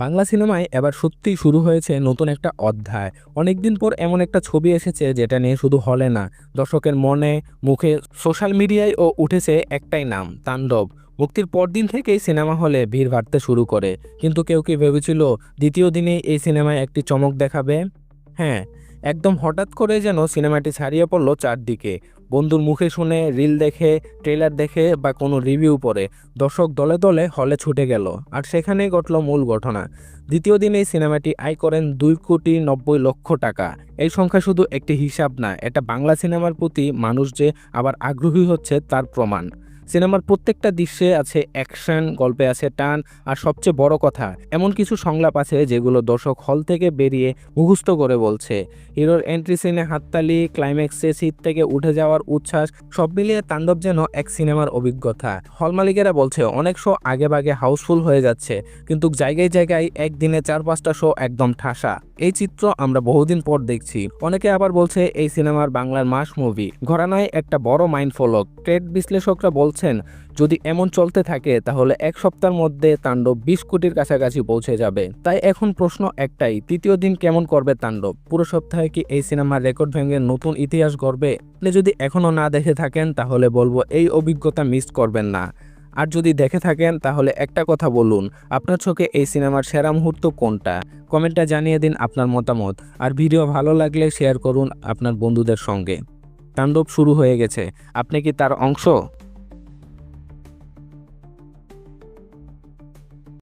বাংলা সিনেমায় এবার সত্যিই শুরু হয়েছে নতুন একটা অধ্যায়। অনেকদিন পর এমন একটা ছবি এসেছে যেটা নিয়ে শুধু হলে না, দর্শকের মনে, মুখে, সোশ্যাল মিডিয়ায়ও উঠেছে একটাই নাম, তাণ্ডব। মুক্তির পরদিন থেকেই সিনেমা হলে ভিড় বাড়তে শুরু করে। কিন্তু কেউ কি ভেবেছিল দ্বিতীয় দিনেই এই সিনেমায় একটি চমক দেখাবে? হ্যাঁ, একদম হঠাৎ করে যেন সিনেমাটি ছাড়িয়ে পড়লো চারদিকে। বন্ধুর মুখে শুনে, রিল দেখে, ট্রেলার দেখে বা কোনো রিভিউ পড়ে দর্শক দলে দলে হলে ছুটে গেল। আর সেখানেই ঘটল মূল ঘটনা। দ্বিতীয় দিনেই সিনেমাটি আয় করেন 2,90,00,000 টাকা। এই সংখ্যা শুধু একটি হিসাব না, এটা বাংলা সিনেমার প্রতি মানুষ যে আবার আগ্রহী হচ্ছে তার প্রমাণ। সিনেমার প্রত্যেকটা দৃশ্যে আছে অ্যাকশন, গল্পে আছে টান, আর সবচেয়ে বড় কথা, এমন কিছু সংলাপ আছে যেগুলো দর্শক হল থেকে বেরিয়ে মুখস্থ করে বলছে। হিরোর এন্ট্রি সিনে হাততালি, ক্লাইম্যাক্সে সিট থেকে উঠে যাওয়ার উচ্ছ্বাস, সব মিলিয়ে তাণ্ডব যেন এক সিনেমার অভিজ্ঞতা। হল মালিকেরা বলছে অনেক শো আগেভাগে হাউসফুল হয়ে যাচ্ছে, কিন্তু জায়গায় জায়গায় একদিনে 4-5টা শো একদম ঠাসা। এই চিত্র আমরা বহুদিন পর দেখছি। অনেকে আবার বলছে এই সিনেমার বাংলার মাস মুভি। ঘরানায় একটা বড় মাইন্ড ফলক। ট্রেড বিশ্লেষকরা বলছেন যদি এমন চলতে থাকে তাহলে এক সপ্তাহের মধ্যে তাণ্ডব 20 কোটির কাছাকাছি পৌঁছে যাবে। তাই এখন প্রশ্ন একটাই, তৃতীয় দিন কেমন করবে তাণ্ডব? পুরো সপ্তাহে কি এই সিনেমার রেকর্ড ভেঙে নতুন ইতিহাস গড়বে? আপনি যদি এখনো না দেখে থাকেন তাহলে বলবো এই অভিজ্ঞতা মিস করবেন না। আর যদি দেখে থাকেন তাহলে একটা কথা বলুন, আপনার চোখে এই সিনেমার সেরা মুহূর্ত কোনটা? কমেন্টে জানিয়ে দিন আপনার মতামত। আর ভিডিও ভালো লাগলে শেয়ার করুন আপনার বন্ধুদের সঙ্গে। তাণ্ডব শুরু হয়ে গেছে, আপনি কি তার অংশ?